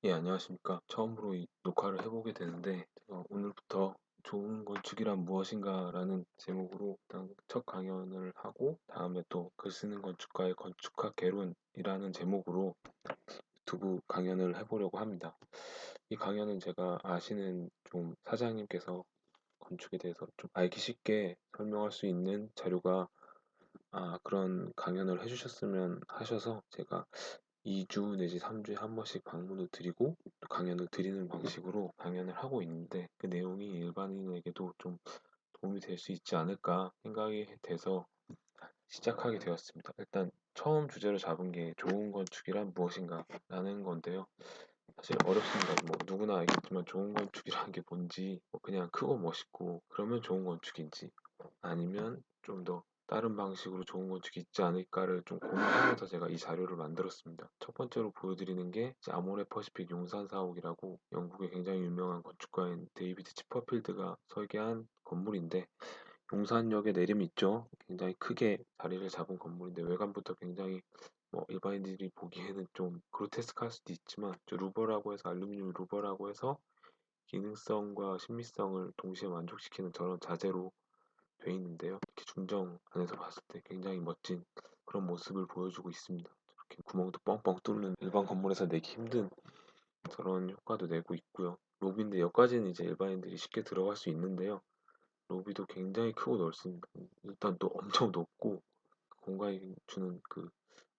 예, 안녕하십니까. 처음으로 이 녹화를 해보게 되는데, 제가 오늘부터 좋은 건축이란 무엇인가라는 제목으로 일단 첫 강연을 하고, 다음에 또 글 쓰는 건축가의 건축학 개론이라는 제목으로 유튜브 강연을 해보려고 합니다. 이 강연은 제가 아시는 좀 사장님께서 건축에 대해서 좀 알기 쉽게 설명할 수 있는 자료가 그런 강연을 해주셨으면 하셔서 제가 2주 내지 3주에 한 번씩 방문을 드리고 또 강연을 드리는 방식으로 강연을 하고 있는데 그 내용이 일반인에게도 좀 도움이 될 수 있지 않을까 생각이 돼서 시작하게 되었습니다. 일단 처음 주제로 잡은 게 좋은 건축이란 무엇인가 라는 건데요. 사실 어렵습니다. 뭐 누구나 알겠지만 좋은 건축이라는 게 뭔지 뭐 그냥 크고 멋있고 그러면 좋은 건축인지 아니면 좀 더 다른 방식으로 좋은 건축이 있지 않을까를 좀 고민하면서 제가 이 자료를 만들었습니다. 첫 번째로 보여드리는 게 이제 아모레 퍼시픽 용산 사옥이라고 영국의 굉장히 유명한 건축가인 데이비드 치퍼필드가 설계한 건물인데 용산역에 내림 있죠. 굉장히 크게 자리를 잡은 건물인데 외관부터 굉장히 뭐 일반인들이 보기에는 좀 그로테스크할 수도 있지만 루버라고 해서 알루미늄 루버라고 해서 기능성과 신미성을 동시에 만족시키는 저런 자재로 돼 있는데요. 이렇게 중정 안에서 봤을 때 굉장히 멋진 그런 모습을 보여주고 있습니다. 이렇게 구멍도 뻥뻥 뚫는 일반 건물에서 내기 힘든 저런 효과도 내고 있고요. 로비인데 여기까지는 이제 일반인들이 쉽게 들어갈 수 있는데요. 로비도 굉장히 크고 넓습니다. 일단 또 엄청 높고 공간이 주는 그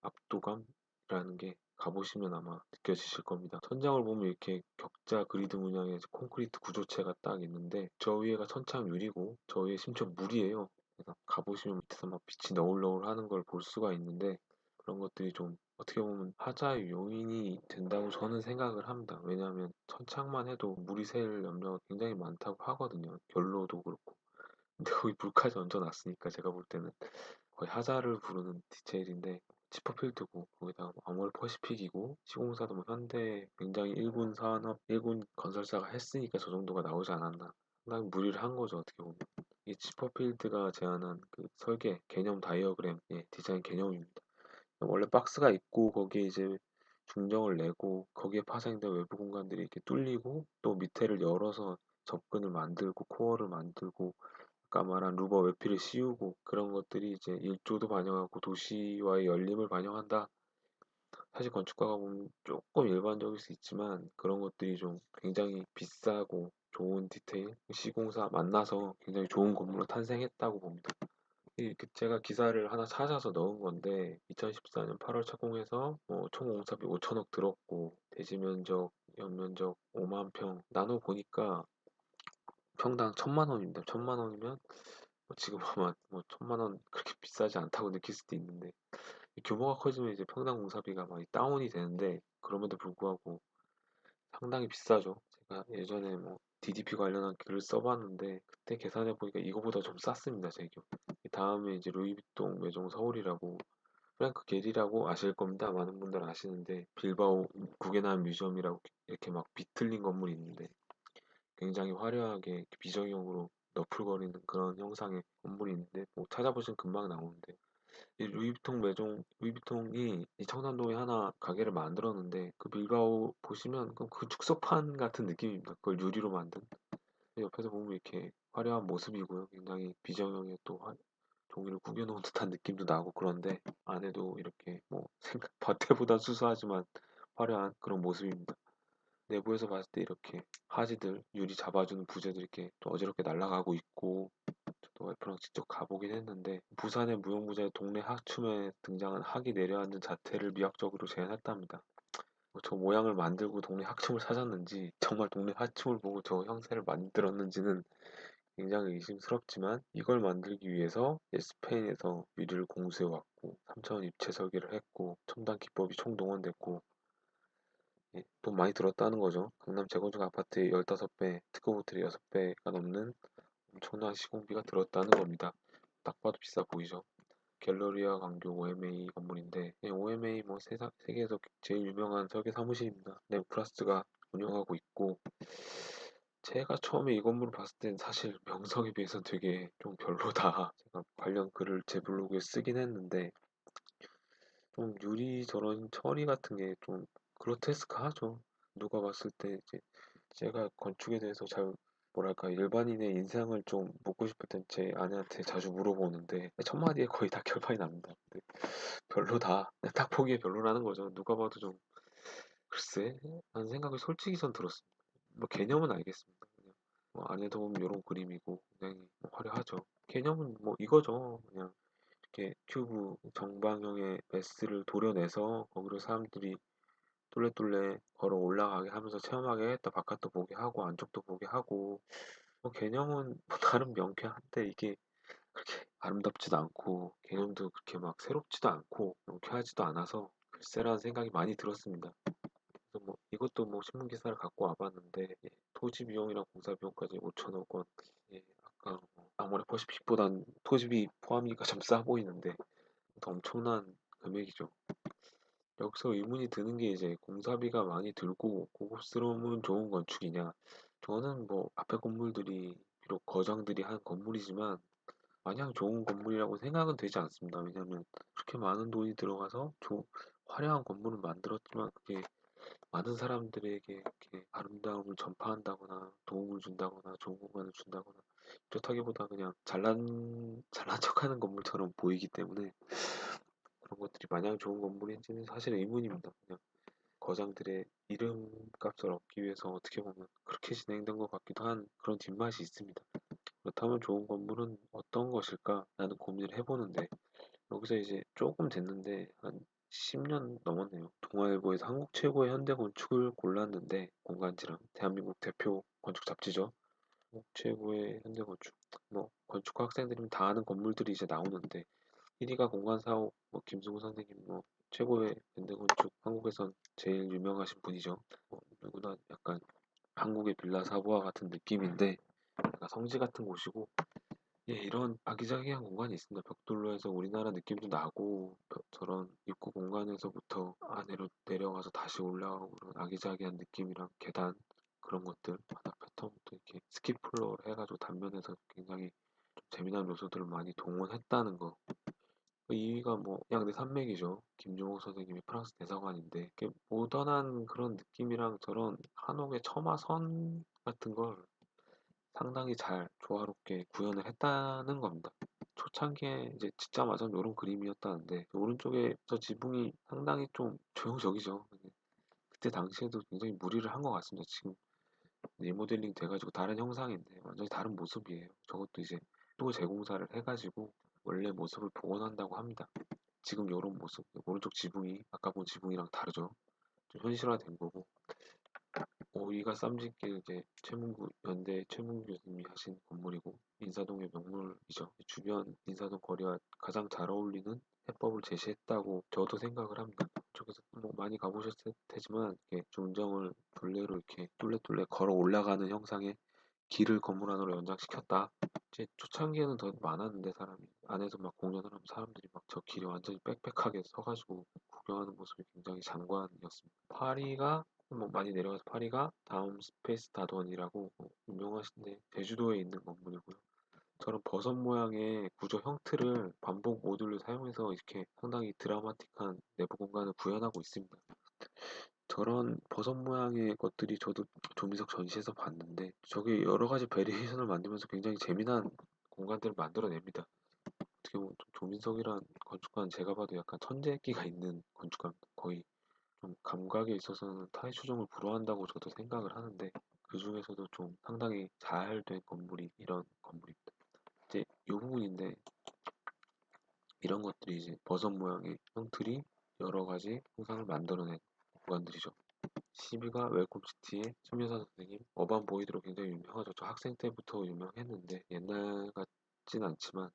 압도감이라는 게 가보시면 아마 느껴지실 겁니다. 천장을 보면 이렇게 격자 그리드 문양의 콘크리트 구조체가 딱 있는데 저 위에가 천창 유리고 저 위에 심지어 물이에요. 그래서 가보시면 밑에서 막 빛이 너울너울 하는 걸 볼 수가 있는데 그런 것들이 좀 어떻게 보면 하자의 요인이 된다고 저는 생각을 합니다. 왜냐하면 천창만 해도 물이 셀 염려가 굉장히 많다고 하거든요. 결로도 그렇고. 근데 거기 물까지 얹어놨으니까 제가 볼 때는 거의 하자를 부르는 디테일인데 지퍼필드고 거기다가 뭐 아모레 퍼시픽이고 시공사도 뭐 현대 굉장히 일군 산업 일군 건설사가 했으니까 저 정도가 나오지 않았나 상당히 무리를 한 거죠 어떻게 보면 이 지퍼필드가 제안한 그 설계 개념 다이어그램의 디자인 개념입니다. 원래 박스가 있고 거기에 이제 중정을 내고 거기에 파생된 외부 공간들이 이렇게 뚫리고 또 밑에를 열어서 접근을 만들고 코어를 만들고 아까 말한 루버 외피를 씌우고 그런 것들이 이제 일조도 반영하고 도시와의 열림을 반영한다. 사실 건축가가 보면 조금 일반적일 수 있지만 그런 것들이 좀 굉장히 비싸고 좋은 디테일, 시공사 만나서 굉장히 좋은 건물로 탄생했다고 봅니다. 제가 기사를 하나 찾아서 넣은 건데 2014년 8월 착공해서 총 공사비 5천억 들었고 대지 면적, 연면적 5만 평 나눠 보니까 평당 1,000만 원입니다. 1,000만 원이면 지금 아마 뭐 1,000만 원 그렇게 비싸지 않다고 느낄 수도 있는데 규모가 커지면 이제 평당 공사비가 많이 다운이 되는데 그럼에도 불구하고 상당히 비싸죠. 제가 예전에 뭐 DDP 관련한 글을 써봤는데 그때 계산해 보니까 이거보다 좀 쌌습니다. 제 기억. 다음에 이제 루이비통 매종 서울이라고 프랭크 게리라고 아실 겁니다. 많은 분들 아시는데 빌바오 구겐하임 뮤지엄이라고 이렇게 막 비틀린 건물이 있는데 굉장히 화려하게 비정형으로 너풀거리는 그런 형상의 건물이 있는데 뭐 찾아보시면 금방 나오는데 이 루이비통 매종 루이비통이 이 청담동에 하나 가게를 만들었는데 그 빌바오 보시면 그 축소판 같은 느낌입니다. 그걸 유리로 만든 옆에서 보면 이렇게 화려한 모습이고요. 굉장히 비정형의 또 종이를 구겨놓은 듯한 느낌도 나고 그런데 안에도 이렇게 뭐 생각 겉에보다 수수하지만 화려한 그런 모습입니다. 내부에서 봤을 때 이렇게 하지들 유리 잡아주는 부재들 이렇게 또 어지럽게 날아가고 있고 저도 와이프랑 직접 가보긴 했는데 부산의 무용부자의 동네 하춤에 등장한 학이 내려앉은 자태를 미학적으로 재현했답니다. 저 모양을 만들고 동네 학춤을 찾았는지 정말 동네 하춤을 보고 저 형태를 만들었는지는 굉장히 의심스럽지만 이걸 만들기 위해서 스페인에서 유리를 공수해왔고 3차원 입체 설계를 했고 첨단 기법이 총동원됐고 돈 많이 들었다는 거죠. 강남 재건축 아파트의 15배, 특급 호텔의 6배가 넘는 엄청난 시공비가 들었다는 겁니다. 딱 봐도 비싸 보이죠. 갤러리아 강교 OMA 건물인데 OMA 뭐 세계에서 제일 유명한 설계 사무실입니다. 네오플라스가 운영하고 있고 제가 처음에 이 건물을 봤을 땐 사실 명성에 비해서 되게 좀 별로다. 제가 관련 글을 제 블로그에 쓰긴 했는데 좀 유리 저런 처리 같은 게 좀 그로테스크하죠. 누가 봤을 때 이제 제가 건축에 대해서 잘 뭐랄까 일반인의 인상을 좀 묻고 싶을 땐 제 아내한테 자주 물어보는데 첫 마디에 거의 다 결판이 납니다. 근데 별로다. 그냥 딱 보기에 별로라는 거죠. 누가 봐도 좀 글쎄 하는 생각이 솔직히 전 들었습니다. 뭐 개념은 알겠습니다. 그냥 뭐 안에도 보면 요런 그림이고 굉장히 뭐 화려하죠. 개념은 뭐 이거죠. 그냥 이렇게 튜브 정방형의 메스를 도려내서 거기로 사람들이 뚫레뚫레 걸어 올라가게 하면서 체험하게 했다 바깥도 보게 하고 안쪽도 보게 하고 뭐 개념은 뭐 나름 명쾌한데 이게 그렇게 아름답지도 않고 개념도 그렇게 막 새롭지도 않고 명쾌하지도 않아서 글쎄라는 생각이 많이 들었습니다. 그래서 뭐 이것도 뭐 신문 기사를 갖고 와봤는데 예, 토지 비용이랑 공사 비용까지 5천억 원. 예, 아까 아모레퍼시픽보단 토지비 포함이니까 좀 싸 보이는데 더 엄청난 금액이죠. 여기서 의문이 드는 게 이제 공사비가 많이 들고 고급스러움은 좋은 건축이냐? 저는 뭐 앞에 건물들이 비록 거장들이 한 건물이지만 마냥 좋은 건물이라고 생각은 되지 않습니다. 왜냐하면 그렇게 많은 돈이 들어가서 화려한 건물을 만들었지만 그게 많은 사람들에게 이렇게 아름다움을 전파한다거나 도움을 준다거나 좋은 공간을 준다거나 그렇다기보다 그냥 잘난 척하는 건물처럼 보이기 때문에 그런 것들이 마냥 좋은 건물인지는 사실 의문입니다. 그냥 거장들의 이름값을 얻기 위해서 어떻게 보면 그렇게 진행된 것 같기도 한 그런 뒷맛이 있습니다. 그렇다면 좋은 건물은 어떤 것일까라는 고민을 해보는데 여기서 이제 조금 됐는데 한 10년 넘었네요. 동아일보에서 한국 최고의 현대 건축을 골랐는데 공간지랑 대한민국 대표 건축 잡지죠. 한국 최고의 현대 건축. 뭐 건축과 학생들이면 다 아는 건물들이 이제 나오는데 1위가 공간사업 뭐 김승우 선생님 뭐 최고의 현대 건축 한국에선 제일 유명하신 분이죠. 누구나 약간 한국의 빌라 사부와 같은 느낌인데 약간 성지 같은 곳이고 예, 이런 아기자기한 공간이 있습니다. 벽돌로 해서 우리나라 느낌도 나고 저런 입구 공간에서부터 아래로 내려가서 다시 올라가고 그런 아기자기한 느낌이랑 계단 그런 것들 바닥 패턴부터 이렇게 스키플로어를 해가지고 단면에서 굉장히 좀 재미난 요소들을 많이 동원했다는 거. 2위가 뭐 양대 산맥이죠. 김종옥 선생님이 프랑스 대사관인데 이렇게 모던한 그런 느낌이랑 저런 한옥의 처마선 같은 걸 상당히 잘 조화롭게 구현을 했다는 겁니다. 초창기에 이제 짓자마자 이런 그림이었다는데 오른쪽에 저 지붕이 상당히 좀 조형적이죠. 그때 당시에도 굉장히 무리를 한 것 같습니다. 지금 리모델링 돼가지고 다른 형상인데 완전히 다른 모습이에요. 저것도 이제 또 재공사를 해가지고 원래 모습을 복원한다고 합니다. 지금 이런 모습 오른쪽 지붕이 아까 본 지붕이랑 다르죠. 좀 현실화된 거고 5위가 쌈짓길 이제 최문구 연대 최문구 교수님이 하신 건물이고 인사동의 명물이죠. 주변 인사동 거리와 가장 잘 어울리는 해법을 제시했다고 저도 생각을 합니다. 쪽에서 뭐 많이 가보셨을 테지만 이렇게 중정을 둘레로 이렇게 뚫레뚫레 걸어 올라가는 형상의 길을 건물 안으로 연장시켰다. 이제 초창기에는 더 많았는데 사람이 안에서 막 공연을 하면 사람들이 막 저 길에 완전히 빽빽하게 서가지고 구경하는 모습이 굉장히 장관이었습니다. 파리가 뭐 많이 내려가서 파리가 다음 스페이스 다돈이라고 유명하신데 제주도에 있는 건물이고요. 저런 버섯 모양의 구조 형태를 반복 모듈로 사용해서 이렇게 상당히 드라마틱한 내부 공간을 구현하고 있습니다. 저런 버섯 모양의 것들이 저도 조미석 전시에서 봤는데 저게 여러 가지 베리에이션을 만들면서 굉장히 재미난 공간들을 만들어냅니다. 어떻게 보면 조민석이란 건축가는 제가 봐도 약간 천재기가 있는 건축가 거의 좀 감각에 있어서는 타의 추종을 불허한다고 저도 생각을 하는데 그 중에서도 좀 상당히 잘 된 건물이 이런 건물입니다. 이제 이 부분인데 이런 것들이 이제 버섯 모양의 형틀이 여러 가지 형상을 만들어낸 공간들이죠. 10위가 웰컴시티의 심여사 선생님 어반 보이드로 굉장히 유명하죠. 저 학생 때부터 유명했는데 옛날 같진 않지만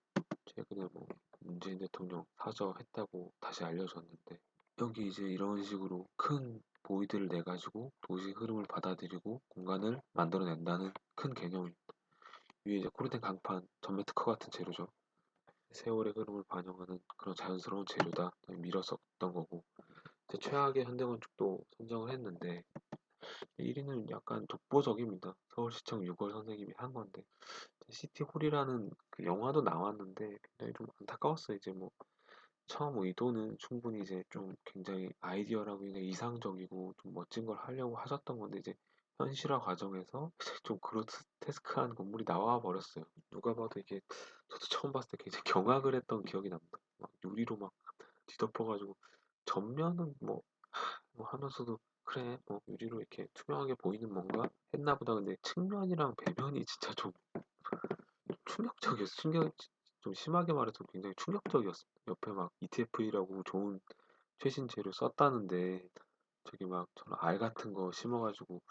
최근에 뭐 문재인 대통령 사저했다고 다시 알려졌는데 여기 이제 이런 식으로 큰 보이드를 내 가지고 도시 흐름을 받아들이고 공간을 만들어낸다는 큰 개념입니다. 위에 이제 코르텐 강판, 전매 특허 같은 재료죠. 세월의 흐름을 반영하는 그런 자연스러운 재료다. 밀어 썼던 거고. 최악의 현대건축도 선정을 했는데 1위는 약간 독보적입니다. 서울시청 6월 선생님이 한 건데 시티홀이라는 그 영화도 나왔는데 굉장히 좀 안타까웠어요. 이제 뭐 처음 의도는 충분히 이제 좀 굉장히 아이디어라고 굉장히 이상적이고 좀 멋진 걸 하려고 하셨던 건데 이제 현실화 과정에서 좀 그로테스크한 건물이 나와 버렸어요. 누가 봐도 이게 저도 처음 봤을 때 굉장히 경악을 했던 기억이 납니다. 막 유리로 막 뒤덮어가지고 전면은 뭐 하면서도 그래 뭐 유리로 이렇게 투명하게 보이는 뭔가 했나 보다. 근데 측면이랑 배면이 진짜 좀 충격적이었어. 좀 심하게 말해서 굉장히 충격적이었어. 옆에 막 ETF이라고 좋은 최신 재료 썼다는데 저기 막 저는 알 같은 거 심어가지고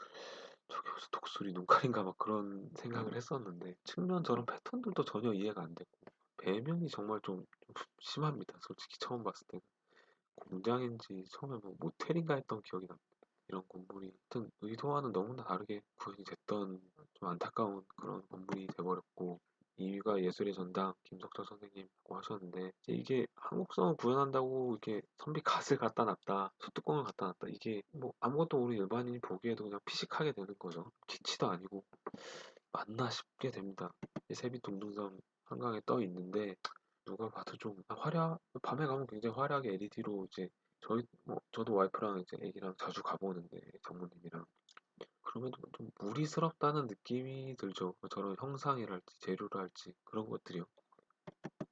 저게 무슨 독수리 눈깔인가 막 그런 생각을 했었는데 측면 저런 패턴들도 전혀 이해가 안 됐고 배면이 정말 좀 심합니다. 솔직히 처음 봤을 때 공장인지 처음에 뭐 모텔인가 했던 기억이 납니다. 이런 건물이 하여튼 의도와는 너무나 다르게 구현이 됐던 좀 안타까운 그런 건물이 돼버렸고 2위가 예술의 전당 김석철 선생님이라고 하셨는데 이제 이게 한국성을 구현한다고 이렇게 선비 갓을 갖다 놨다 소뚜껑을 갖다 놨다 이게 뭐 아무것도 모르는 일반인이 보기에도 그냥 피식하게 되는 거죠. kit치도 아니고 맞나 싶게 됩니다. 세빛둥둥섬 한강에 떠 있는데 누가 봐도 좀 밤에 가면 굉장히 화려하게 LED로 이제 저도 와이프랑 이제 애기랑 자주 가보는데 장모님이랑 그럼에도 좀 무리스럽다는 느낌이 들죠. 저런 형상이랄지 재료랄지 그런 것들이요.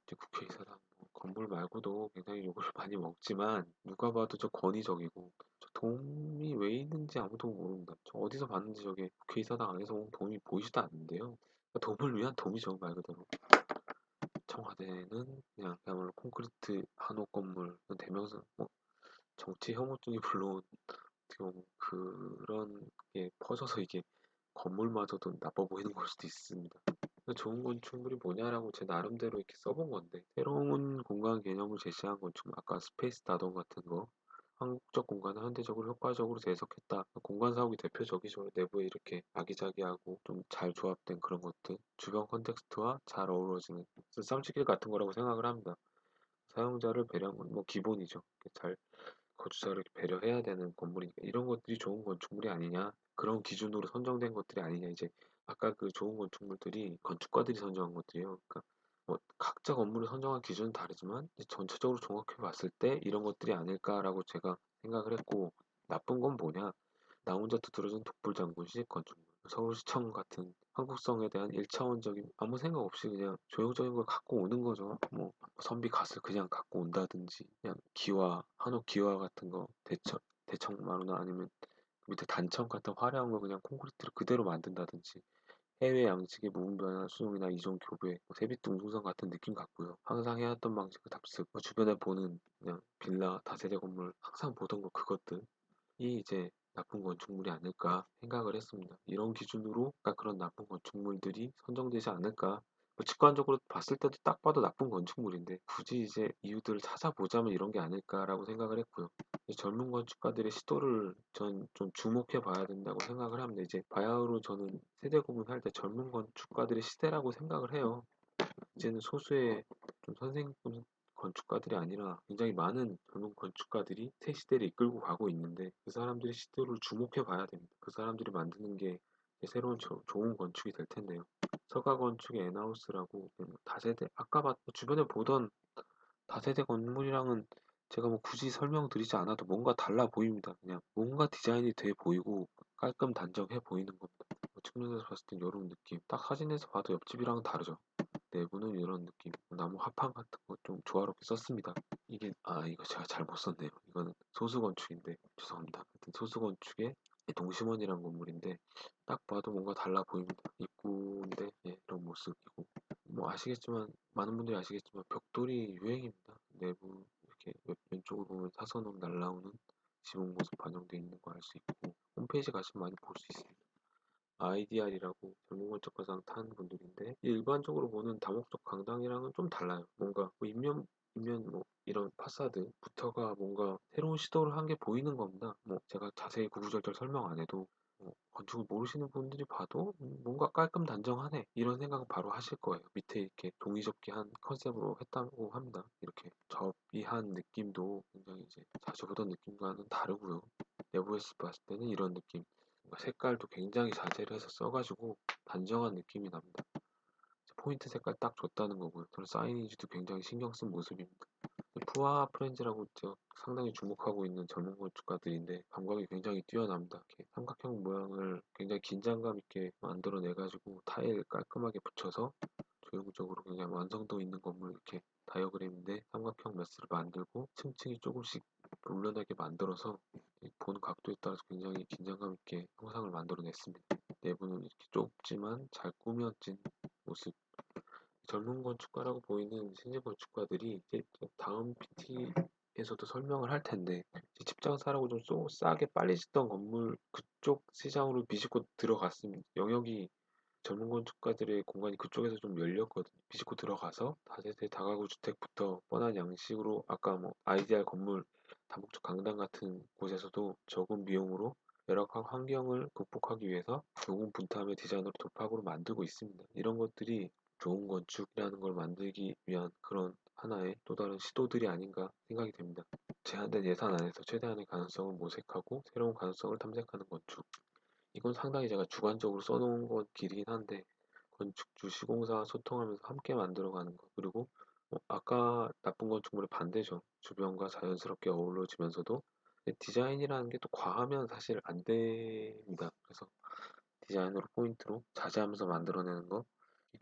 이제 국회의사당 뭐 건물 말고도 굉장히 욕을 많이 먹지만 누가 봐도 저 권위적이고 저 돔이 왜 있는지 아무도 모릅니다. 저 어디서 봤는지 저게 국회의사당 안에서 본 돔이 보이지도 않는데요. 돔을 위한 돔이죠 말 그대로. 청와대는 그냥 그야말로 콘크리트 한옥 건물 대명사 뭐 정치 혐오증이 불러온 어떻게 보면 그런 게 퍼져서 이게 건물마저도 나빠 보이는 걸 수도 있습니다. 좋은 건축물이 뭐냐라고 제 나름대로 이렇게 써본 건데 새로운 공간 개념을 제시한 건축물 아까 스페이스 다동 같은 거 한국적 공간을 현대적으로 효과적으로 재해석했다. 공간 사옥이 대표적이죠. 내부에 이렇게 아기자기하고 좀 잘 조합된 그런 것들 주변 컨텍스트와 잘 어우러지는 쌈치길 같은 거라고 생각을 합니다. 사용자를 배려한 건 뭐 기본이죠. 잘 거주자를 배려해야 되는 건물이니까 이런 것들이 좋은 건축물이 아니냐 그런 기준으로 선정된 것들이 아니냐 이제 아까 그 좋은 건축물들이 건축가들이 선정한 것들이에요. 그러니까 뭐 각자 건물을 선정한 기준은 다르지만 이제 전체적으로 종합해 봤을 때 이런 것들이 아닐까라고 제가 생각을 했고 나쁜 건 뭐냐 나 혼자 두드러진 독불장군식 건축물 서울시청 같은 한국성에 대한 일차원적인 아무 생각 없이 그냥 조형적인 걸 갖고 오는 거죠. 뭐 선비 갓을 그냥 갖고 온다든지 그냥 한옥 기와 같은 거 대청마루나 아니면 밑에 단청 같은 화려한 거 그냥 콘크리트를 그대로 만든다든지 해외 양식의 무분별한 수용이나 이종 교배 세빛둥둥성 같은 느낌 같고요. 항상 해왔던 방식을 답습 주변에 보는 그냥 빌라 다세대 건물 항상 보던 거 그것들이 이제 나쁜 건축물이 아닐까 생각을 했습니다. 이런 기준으로 그런 나쁜 건축물들이 선정되지 않을까. 뭐 직관적으로 봤을 때도 딱 봐도 나쁜 건축물인데 굳이 이제 이유들을 찾아보자면 이런 게 아닐까라고 생각을 했고요. 젊은 건축가들의 시도를 전 좀 주목해 봐야 된다고 생각을 합니다. 이제 바야흐로 저는 세대 구분할 때 젊은 건축가들의 시대라고 생각을 해요. 이제는 소수의 좀 선생님 건축가들이 아니라 굉장히 많은 젊은 건축가들이 새 시대를 이끌고 가고 있는데 그 사람들의 시도를 주목해 봐야 됩니다. 그 사람들이 만드는 게 새로운 좋은 건축이 될 텐데요. 서가 건축의 엔하우스라고 다세대 아까 주변에 보던 다세대 건물이랑은 제가 뭐 굳이 설명드리지 않아도 뭔가 달라 보입니다. 그냥 뭔가 디자인이 돼 보이고 깔끔 단정해 보이는 겁니다. 측면에서 봤을 땐 이런 느낌. 딱 사진에서 봐도 옆집이랑은 다르죠. 내부는 이런 느낌. 나무 합판 같은 거 좀 조화롭게 썼습니다. 이거 제가 잘못 썼네요. 이거는 소수 건축인데 죄송합니다. 하여튼 소수 건축의 동심원이란 건물인데 딱 봐도 뭔가 달라 보입니다. 입구인데 이런 모습이고 뭐 아시겠지만 많은 분들이 아시겠지만 벽돌이 유행입니다. 내부 이렇게 왼쪽으로 보면 사선으로 날라오는 지붕 모습 반영되어 있는 거 알 수 있고 홈페이지 가시면 많이 볼 수 있습니다. IDR이라고 전문건축가상 탄 분들인데 일반적으로 보는 다목적 강당이랑은 좀 달라요. 뭔가 뭐 인면 뭐 이런 파사드부터가 뭔가 새로운 시도를 한 게 보이는 겁니다. 뭐 제가 자세히 구구절절 설명 안 해도 건축을 모르시는 분들이 봐도 뭔가 깔끔 단정하네 이런 생각은 바로 하실 거예요. 밑에 이렇게 종이접기한 컨셉으로 했다고 합니다. 이렇게 접이한 느낌도 굉장히 이제 자주 보던 느낌과는 다르고요. 내부에서 봤을 때는 이런 느낌. 색깔도 굉장히 자제를 해서 써가지고 단정한 느낌이 납니다. 포인트 색깔 딱 줬다는 거고요. 저는 사이니지도 굉장히 신경 쓴 모습입니다. 푸아 프렌즈라고 저 상당히 주목하고 있는 젊은 건축가들인데 감각이 굉장히 뛰어납니다. 이렇게 삼각형 모양을 굉장히 긴장감 있게 만들어내 가지고 타일 깔끔하게 붙여서 조형적으로 굉장히 완성도 있는 건물 이렇게 다이어그램인데 삼각형 메스를 만들고 층층이 조금씩 올려나게 만들어서 보는 각도에 따라서 굉장히 긴장감 있게 형상을 만들어냈습니다. 내부는 이렇게 좁지만 잘 꾸며진 모습. 젊은 건축가라고 보이는 신진 건축가들이 이제 다음 PT에서도 설명을 할 텐데 집장사라고 좀 싸게 빨리 짓던 건물 그쪽 시장으로 비집고 들어갔습니다. 영역이 젊은 건축가들의 공간이 그쪽에서 좀 열렸거든요. 비집고 들어가서 다세대 다가구 주택부터 뻔한 양식으로 아까 뭐 아이디알 건물 다목적 강당 같은 곳에서도 적은 비용으로 열악한 환경을 극복하기 위해서 요금 분담의 디자인으로 돌파구를 만들고 있습니다. 이런 것들이 좋은 건축이라는 걸 만들기 위한 그런 하나의 또 다른 시도들이 아닌가 생각이 됩니다. 제한된 예산 안에서 최대한의 가능성을 모색하고 새로운 가능성을 탐색하는 건축. 이건 상당히 제가 주관적으로 써놓은 것 길이긴 한데 건축주 시공사와 소통하면서 함께 만들어가는 것 그리고 아까 나쁜 건축물의 반대죠. 주변과 자연스럽게 어우러지면서도 디자인이라는 게 또 과하면 사실 안 됩니다. 그래서 디자인으로 포인트로 자제하면서 만들어내는 거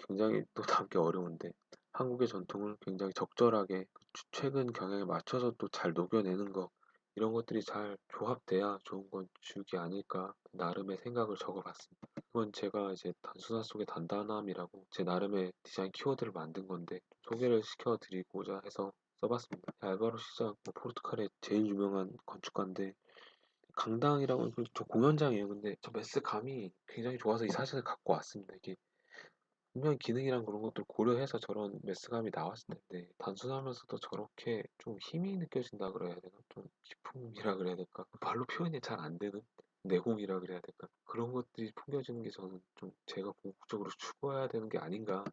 굉장히 또 다음게 어려운데 한국의 전통을 굉장히 적절하게 최근 경향에 맞춰서 또 잘 녹여내는 거 이런 것들이 잘 조합돼야 좋은 건축이 아닐까 나름의 생각을 적어봤습니다. 이건 제가 이제 단순화 속의 단단함이라고 제 나름의 디자인 키워드를 만든 건데 소개를 시켜드리고자 해서 써봤습니다. 알바로 시작, 포르투갈의 제일 유명한 건축가인데 강당이라고 저 공연장이에요. 근데 저 메스감이 굉장히 좋아서 이 사진을 갖고 왔습니다. 이게 분명히 기능이랑 그런 것들 고려해서 저런 메스감이 나왔을 텐데 단순하면서도 저렇게 좀 힘이 느껴진다 그래야 되나? 좀 기품이라 그래야 될까? 말로 표현이 잘 안 되는 내공이라 그래야 될까? 그런 것들이 풍겨지는 게 저는 좀 제가 궁극적으로 추구해야 되는 게 아닌가.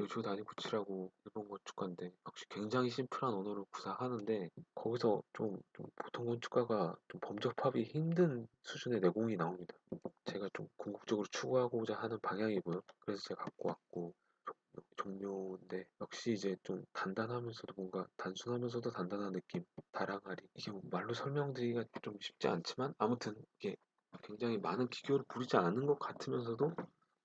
요시오 다니구치라고 일본 건축가인데 역시 굉장히 심플한 언어를 구사하는데 거기서 좀 보통 건축가가 좀 범접하기 힘든 수준의 내공이 나옵니다. 제가 좀 궁극적으로 추구하고자 하는 방향이고요. 그래서 제가 갖고 왔고 종료인데 역시 이제 좀 단단하면서도 뭔가 단순하면서도 단단한 느낌 다랑아리 이게 뭐 말로 설명드리기가 좀 쉽지 않지만 아무튼 이게 굉장히 많은 기교를 부리지 않은 것 같으면서도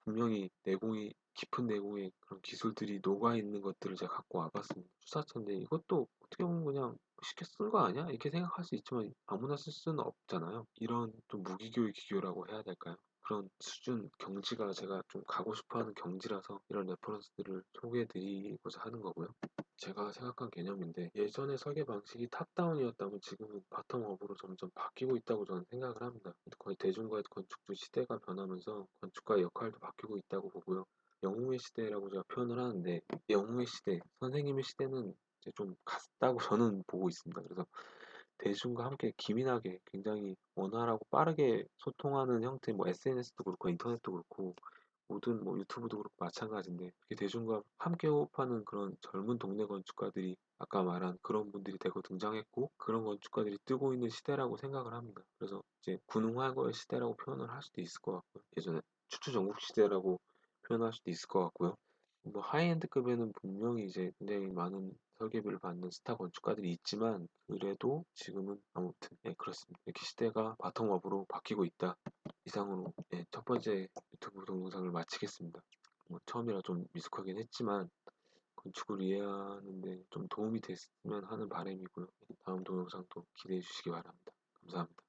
분명히 내공이 깊은 내공의 그런 기술들이 녹아있는 것들을 제가 갖고 와봤습니다. 수사체인데 이것도 어떻게 보면 그냥 쉽게 쓴 거 아니야? 이렇게 생각할 수 있지만 아무나 쓸 수는 없잖아요. 이런 좀 무기교의 기교라고 해야 될까요? 그런 수준 경지가 제가 좀 가고 싶어하는 경지라서 이런 레퍼런스들을 소개해드리고자 하는 거고요. 제가 생각한 개념인데 예전의 설계 방식이 탑다운이었다면 지금은 바텀업으로 점점 바뀌고 있다고 저는 생각을 합니다. 거의 대중과 건축주 시대가 변하면서 건축가의 역할도 바뀌고 있다고 보고요. 영웅의 시대라고 제가 표현을 하는데 영웅의 시대, 선생님의 시대는 이제 좀 갔다고 저는 보고 있습니다. 그래서 대중과 함께 기민하게 굉장히 원활하고 빠르게 소통하는 형태, 뭐 SNS도 그렇고 인터넷도 그렇고 모든 뭐 유튜브도 그렇고 마찬가지인데 이렇게 대중과 함께 호흡하는 그런 젊은 동네 건축가들이 아까 말한 그런 분들이 대거 등장했고 그런 건축가들이 뜨고 있는 시대라고 생각을 합니다. 그래서 이제 군웅화거의 시대라고 표현을 할 수도 있을 것 같고요. 예전에 추추전국 시대라고 표현할 수도 있을 것 같고요. 뭐 하이엔드급에는 분명히 이제 굉장히 많은 설계비를 받는 스타 건축가들이 있지만 그래도 지금은 아무튼 그렇습니다. 이렇게 시대가 바텀업으로 바뀌고 있다. 이상으로 첫 번째 유튜브 동영상을 마치겠습니다. 뭐 처음이라 좀 미숙하긴 했지만 건축을 이해하는데 좀 도움이 됐으면 하는 바람이고요. 다음 동영상도 기대해 주시기 바랍니다. 감사합니다.